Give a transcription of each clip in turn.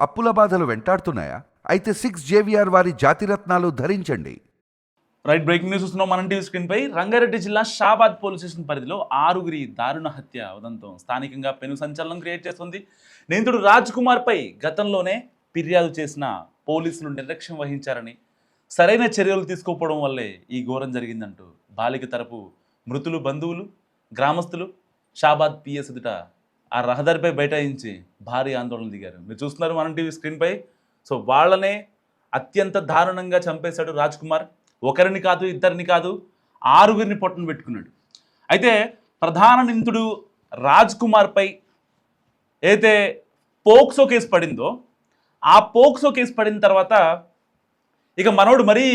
అప్పుల బాధలు వెంటాడుతున్నాయా? అయితే 6 JVR వారి జాతిరత్నాలు ధరించండి. రైట్, బ్రేకింగ్ న్యూస్ చూస్తున్నాం మన టీవీ స్క్రీన్ పై. రంగారెడ్డి జిల్లా షాబాద్ పోలీస్ స్టేషన్ పరిధిలో 6గురి దారుణ హత్య ఉదంతం స్థానికంగా పెను సంచలనం క్రియేట్ చేస్తుంది. నిందితుడు రాజ్ కుమార్ పై గతంలోనే ఫిర్యాదు చేసిన పోలీసులు నిర్లక్ష్యం వహించారని, సరైన చర్యలు తీసుకోకపోవడం వల్లే ఈ ఘోరం జరిగిందంటూ బాలిక తరపు మృతులు బంధువులు, గ్రామస్తులు షాబాద్ పిఎస్ ఎదుట ఆ రహదారిపై బైఠాయించి భారీ ఆందోళన దిగారు. మీరు చూస్తున్నారు మన టీవీ స్క్రీన్ పై. సో వాళ్ళనే అత్యంత దారుణంగా చంపేశాడు రాజ్ కుమార్. ఒకరిని కాదు, ఇద్దరిని కాదు, 6గురిని పొట్టను పెట్టుకున్నాడు. అయితే ప్రధాన నిందితుడు రాజ్ కుమార్పై అయితే పోక్సో కేసు పడిందో, ఆ పోక్సో కేసు పడిన తర్వాత ఇక మనోడు మరీ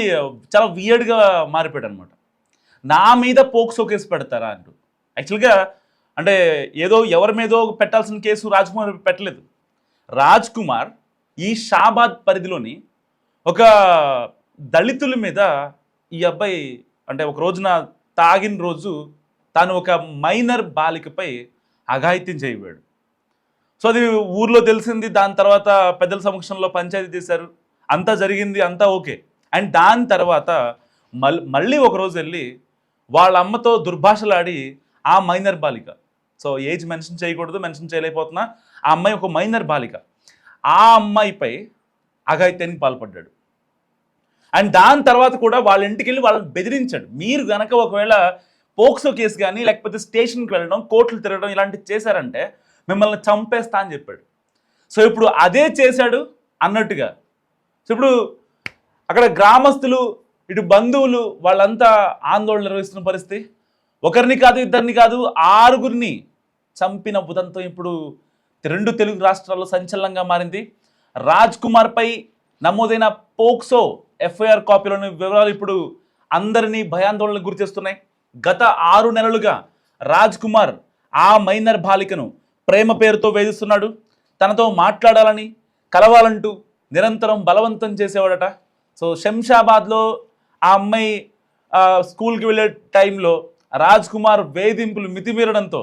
చాలా వియర్డ్గా మారిపోయాడు అనమాట. నా మీద పోక్సో కేసు పెడతారా అంటూ. యాక్చువల్గా అంటే ఏదో ఎవరి మీదో పెట్టాల్సిన కేసు రాజ్ కుమార్ పెట్టలేదు. రాజ్ కుమార్ ఈ షాబాద్ పరిధిలోని ఒక దళితుల మీద ఈ అబ్బాయి అంటే ఒక రోజున తాగిన రోజు తాను ఒక మైనర్ బాలికపై అఘాయిత్యం చేయబోయాడు. సో అది ఊర్లో తెలిసింది. దాని తర్వాత పెద్దల సమక్షంలో పంచాయతీ చేశారు, అంతా జరిగింది, అంతా ఓకే. అండ్ దాని తర్వాత మళ్ళీ ఒకరోజు వెళ్ళి వాళ్ళ అమ్మతో దుర్భాషలాడి ఆ మైనర్ బాలిక, సో ఏజ్ మెన్షన్ చేయకూడదు, మెన్షన్ చేయలేకపోతున్నా, ఆ అమ్మాయి ఒక మైనర్ బాలిక, ఆ అమ్మాయిపై అఘాయిత్యానికి పాల్పడ్డాడు. అండ్ దాని తర్వాత కూడా వాళ్ళ ఇంటికి వెళ్ళి వాళ్ళని బెదిరించాడు. మీరు కనుక ఒకవేళ పోక్సో కేసు కానీ లేకపోతే స్టేషన్కి వెళ్ళడం, కోర్టులు తిరగడం ఇలాంటివి చేశారంటే మిమ్మల్ని చంపేస్తా అని చెప్పాడు. సో ఇప్పుడు అదే చేశాడు అన్నట్టుగా. సో ఇప్పుడు అక్కడ గ్రామస్తులు, ఇటు బంధువులు వాళ్ళంతా ఆందోళన నిర్వహిస్తున్న పరిస్థితి. ఒకరిని కాదు, ఇద్దరిని కాదు, 6గురిని చంపిన ఉదంతం ఇప్పుడు 2 తెలుగు రాష్ట్రాల్లో సంచలనంగా మారింది. రాజ్ కుమార్పై నమోదైన పోక్సో ఎఫ్ఐఆర్ కాపీలోని వివరాలు ఇప్పుడు అందరినీ భయాందోళనకు గురి చేస్తున్నాయి. గత 6 నెలలుగా రాజ్ కుమార్ ఆ మైనర్ బాలికను ప్రేమ పేరుతో వేధిస్తున్నాడు. తనతో మాట్లాడాలని, కలవాలంటూ నిరంతరం బలవంతం చేసేవాడట. సో శంషాబాద్లో ఆ అమ్మాయి స్కూల్కి వెళ్ళే టైంలో రాజ్ కుమార్ వేధింపులు మితిమీరడంతో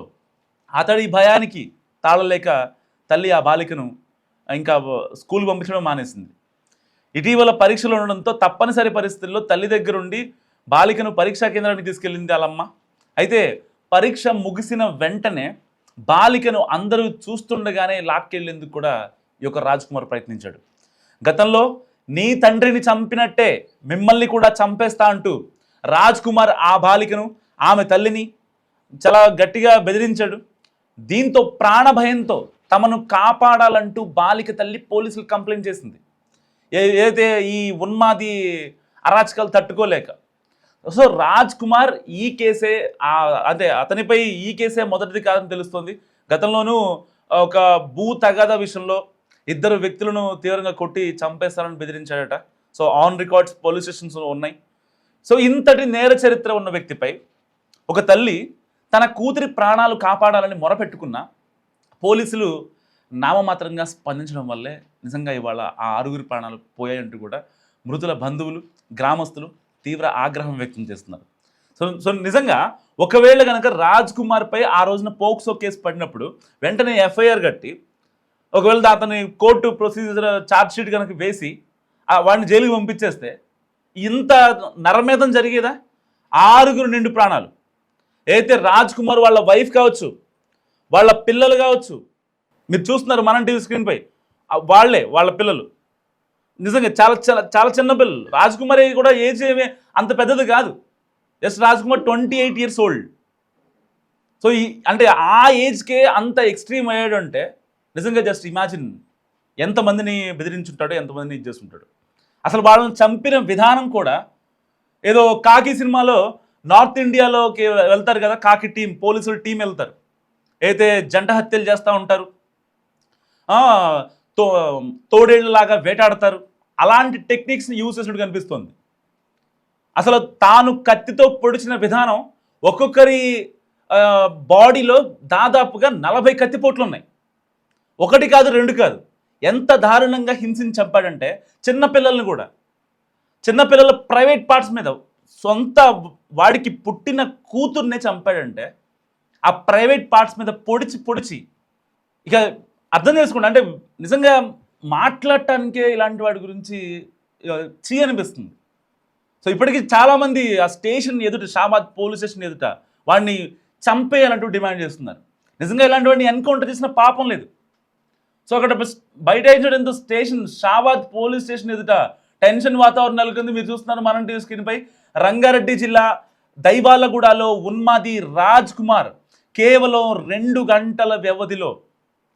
అతడి భయానికి తాళలేక తల్లి ఆ బాలికను ఇంకా స్కూల్ పంపించడం మానేసింది. ఇటీవల పరీక్షలు ఉండడంతో తప్పనిసరి పరిస్థితుల్లో తల్లి దగ్గరుండి బాలికను పరీక్షా కేంద్రానికి తీసుకెళ్ళింది వాళ్ళమ్మ. అయితే పరీక్ష ముగిసిన వెంటనే బాలికను అందరూ చూస్తుండగానే లాక్కెళ్ళేందుకు కూడా ఈ యొక్క రాజ్ కుమార్ ప్రయత్నించాడు. గతంలో నీ తండ్రిని చంపినట్టే మిమ్మల్ని కూడా చంపేస్తా అంటూ రాజ్ కుమార్ ఆ బాలికను, ఆమె తల్లిని చాలా గట్టిగా బెదిరించాడు. దీంతో ప్రాణభయంతో తమను కాపాడాలంటూ బాలిక తల్లి పోలీసులు కంప్లైంట్ చేసింది. ఏదైతే ఈ ఉన్మాది అరాచకాలు తట్టుకోలేక. సో రాజ్ కుమార్ ఈ కేసే అదే అతనిపై ఈ కేసే మొదటిది కాదని తెలుస్తోంది. గతంలోనూ ఒక భూ తగాదా విషయంలో 2 వ్యక్తులను తీవ్రంగా కొట్టి చంపేస్తారని బెదిరించాడట. So on records police stations ఉన్నాయి. సో ఇంతటి నేర చరిత్ర ఉన్న వ్యక్తిపై ఒక తల్లి తన కూతురి ప్రాణాలు కాపాడాలని మొరపెట్టుకున్న పోలీసులు నామమాత్రంగా స్పందించడం వల్లే నిజంగా ఇవాళ ఆ 6గురి ప్రాణాలు పోయాయంటూ కూడా మృతుల బంధువులు, గ్రామస్తులు తీవ్ర ఆగ్రహం వ్యక్తం చేస్తున్నారు. సో నిజంగా ఒకవేళ కనుక రాజ్ కుమార్పై ఆ రోజున పోక్సో కేసు పడినప్పుడు వెంటనే ఎఫ్ఐఆర్ కట్టి ఒకవేళ అతని కోర్టు ప్రొసీజర్ ఛార్జ్షీట్ కనుక వేసి వాడిని జైలుకి పంపించేస్తే ఇంత నరమేధం జరిగేదా? 6గురు నిండు ప్రాణాలు. అయితే రాజ్ కుమార్ వాళ్ళ వైఫ్ కావచ్చు, వాళ్ళ పిల్లలు కావచ్చు, మీరు చూస్తున్నారు మన టీవీ స్క్రీన్పై, వాళ్ళ పిల్లలు నిజంగా చాలా చాలా చాలా చిన్న పిల్లలు. రాజ్ కుమార్ కూడా ఏజ్ ఏమీ అంత పెద్దది కాదు. Just Raj Kumar 28 years old. So అంటే ఆ ఏజ్కే అంత ఎక్స్ట్రీమ్ అయ్యాడు అంటే నిజంగా జస్ట్ ఇమాజిన్ ఎంతమందిని బెదిరించుంటాడో, ఎంతమందిని ఇది చేస్తుంటాడు. అసలు వాళ్ళని చంపిన విధానం కూడా ఏదో కాకి సినిమాలో నార్త్ ఇండియాలోకి వెళ్తారు కదా, కాకి టీం, పోలీసుల టీం వెళ్తారు, అయితే జంట హత్యలు చేస్తూ ఉంటారు, తోడేళ్ళలాగా వేటాడతారు, అలాంటి టెక్నిక్స్ని యూజ్ చేసినట్టు కనిపిస్తుంది. అసలు తాను కత్తితో పొడిచిన విధానం, ఒక్కొక్కరి బాడీలో దాదాపుగా 40 కత్తిపోట్లు ఉన్నాయి. 1 కాదు 2 కాదు. ఎంత దారుణంగా హింసించి చంపాడంటే చిన్నపిల్లల్ని కూడా, చిన్నపిల్లల ప్రైవేట్ పార్ట్స్ మీద, సొంత వాడికి పుట్టిన కూతుర్నే చంపాడంటే ఆ ప్రైవేట్ పార్ట్స్ మీద పొడిచి ఇక అర్థం చేసుకోండి. అంటే నిజంగా మాట్లాడటానికే ఇలాంటి వాడి గురించి చీ అనిపిస్తుంది. సో ఇప్పటికీ చాలామంది ఆ స్టేషన్ ఎదుట, షాబాద్ పోలీస్ స్టేషన్ ఎదుట వాడిని చంపేయాలంటూ డిమాండ్ చేస్తున్నారు. నిజంగా ఇలాంటి వాడిని ఎన్కౌంటర్ చేసిన పాపం లేదు. సో అక్కడ బయట ఎంతో స్టేషన్, షాబాద్ పోలీస్ స్టేషన్ ఎదుట టెన్షన్ వాతావరణం నెలకొంది. మీరు చూస్తున్నారు మనం టీవీ స్క్రీన్పై. రంగారెడ్డి జిల్లా దైవాలగూడలో ఉన్మాది రాజ్ కుమార్ కేవలం 2 గంటల వ్యవధిలో,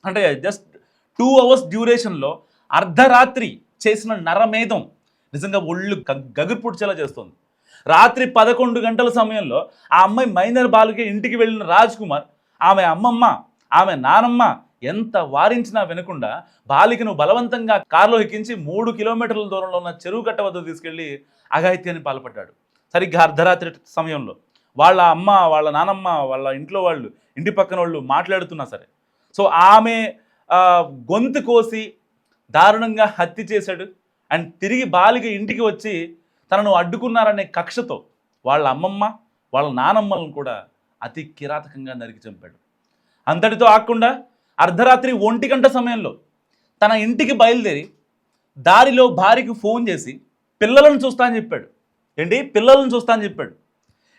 అంటే జస్ట్ 2 అవర్స్ డ్యూరేషన్లో అర్ధరాత్రి చేసిన నరమేధం నిజంగా ఒళ్ళు గగుర్పుడ్చేలా చేస్తుంది. రాత్రి 11 గంటల సమయంలో ఆ అమ్మాయి మైనర్ బాలిక ఇంటికి వెళ్ళిన రాజ్ కుమార్, ఆమె అమ్మమ్మ, ఆమె నానమ్మ ఎంత వారించినా వినకుండా బాలికను బలవంతంగా కారులో ఎక్కించి 3 కిలోమీటర్ల దూరంలో ఉన్న చెరువు కట్ట వద్ద తీసుకెళ్లి అఘాయిత్యాన్ని పాల్పడ్డాడు. సరిగ్గా అర్ధరాత్రి సమయంలో వాళ్ళ అమ్మ, వాళ్ళ నానమ్మ, వాళ్ళ ఇంట్లో వాళ్ళు, ఇంటి పక్కన వాళ్ళు మాట్లాడుతున్నా సరే, సో ఆమె గొంతు కోసి దారుణంగా హత్య చేశాడు. అండ్ తిరిగి బాలిక ఇంటికి వచ్చి తనను అడ్డుకున్నారనే కక్షతో వాళ్ళ అమ్మమ్మ, వాళ్ళ నానమ్మలను కూడా అతి కిరాతకంగా నరికి చంపాడు. అంతటితో ఆగకుండా అర్ధరాత్రి 1 గంట సమయంలో తన ఇంటికి బయలుదేరి దారిలో భార్యకు ఫోన్ చేసి పిల్లలను చూస్తా అని చెప్పాడు. పిల్లలను చూస్తా అని చెప్పాడు.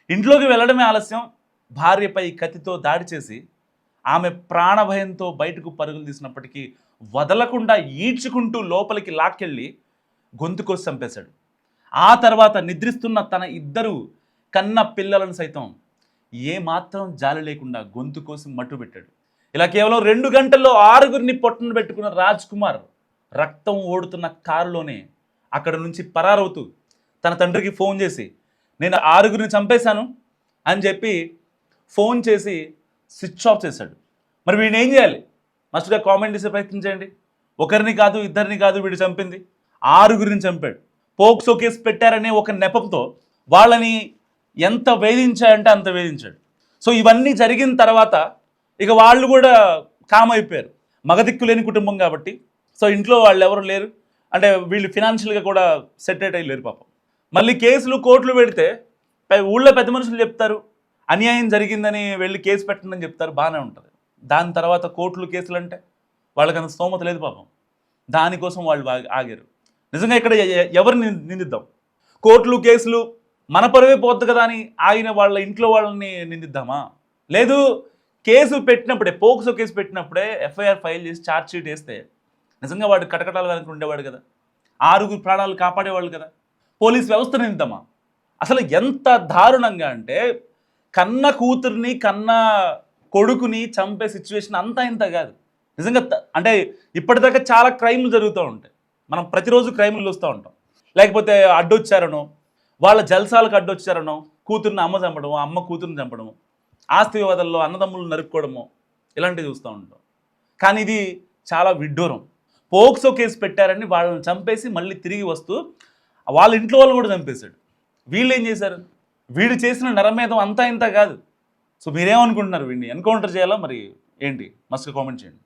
ఇంట్లోకి వెళ్ళడమే ఆలస్యం, భార్యపై కత్తితో దాడి చేసి ఆమె ప్రాణభయంతో బయటకు పరుగులు తీసినప్పటికీ వదలకుండా ఈడ్చుకుంటూ లోపలికి లాక్కెళ్ళి గొంతు కోసి చంపేశాడు. ఆ తర్వాత నిద్రిస్తున్న తన 2 కన్న పిల్లలను సైతం ఏమాత్రం జాలి లేకుండా గొంతు కోసి మట్టుబెట్టాడు. ఇలా కేవలం 2 గంటల్లో 6గురిని పొట్టను పెట్టుకున్న రాజ్ కుమార్ రక్తం ఓడుతున్న కారులోనే అక్కడ నుంచి పరారవుతూ తన తండ్రికి ఫోన్ చేసి నేను 6గురిని చంపేశాను అని చెప్పి ఫోన్ చేసి స్విచ్ ఆఫ్ చేశాడు. మరి వీడిని ఏం చేయాలి? మస్ట్గా కామెంట్ చేసే ప్రయత్నం చేయండి. 1 కాదు, 2 కాదు వీడు చంపింది, 6గురిని చంపాడు. పోక్సో కేసు పెట్టారనే ఒక నెపంతో వాళ్ళని ఎంత వేధించాయంటే అంత వేధించాడు. సో ఇవన్నీ జరిగిన తర్వాత ఇక వాళ్ళు కూడా కామ్ అయిపోయారు. మగదిక్కు లేని కుటుంబం కాబట్టి, సో ఇంట్లో వాళ్ళు ఎవరు లేరు, అంటే వీళ్ళు ఫినాన్షియల్గా కూడా సెటిల్ అయ్యి లేరు పాపం. మళ్ళీ కేసులు కోర్టులు పెడితే ఊళ్ళో పెద్ద మనుషులు చెప్తారు అన్యాయం జరిగిందని వెళ్ళి కేసు పెట్టండి చెప్తారు, బాగానే ఉంటుంది. దాని తర్వాత కోర్టులు కేసులు అంటే వాళ్ళకి అంత స్తోమత లేదు పాపం. దానికోసం వాళ్ళు ఆగారు. నిజంగా ఇక్కడ ఎవరిని నిందిద్దాం? కోర్టులు కేసులు మన పరువే పోద్దు కదా అని ఆగిన వాళ్ళ ఇంట్లో వాళ్ళని నిందిద్దామా? లేదు, కేసు పెట్టినప్పుడే, పోక్సో కేసు పెట్టినప్పుడే ఎఫ్ఐఆర్ ఫైల్ చేసి ఛార్జ్ షీట్ వేస్తే నిజంగా వాడు కటకటాలు వెనక ఉండేవాడు కదా, 6గురు ప్రాణాలు కాపాడేవాళ్ళు కదా. పోలీస్ వ్యవస్థ నిందిద్దామా? అసలు ఎంత దారుణంగా అంటే కన్న కూతుర్ని, కన్న కొడుకుని చంపే సిచ్యువేషన్ అంతా ఇంత కాదు. నిజంగా అంటే ఇప్పటిదాకా చాలా క్రైమ్లు జరుగుతూ ఉంటాయి, మనం ప్రతిరోజు క్రైమ్లు చూస్తూ ఉంటాం. లేకపోతే అడ్డొచ్చారనో, వాళ్ళ జల్సాలకు అడ్డొచ్చారనో కూతుర్ని అమ్మ చంపడము, అమ్మ కూతుర్ని చంపడము, ఆస్తి వివాదాల్లో అన్నదమ్ములు నరుక్కోవడము, ఇలాంటివి చూస్తూ ఉంటాం. కానీ ఇది చాలా విడ్డూరం. పోక్సో కేసు పెట్టారని వాళ్ళని చంపేసి మళ్ళీ తిరిగి వస్తూ వాళ్ళ ఇంట్లో వాళ్ళు కూడా చంపేశాడు. వీళ్ళు ఏం చేశారు? వీడు చేసిన నరమేధం అంతా ఇంత కాదు. సో మీరేమనుకుంటున్నారు? వీడిని ఎన్కౌంటర్ చేయాలా మరి ఏంటి? మస్తు కామెంట్ చేయండి.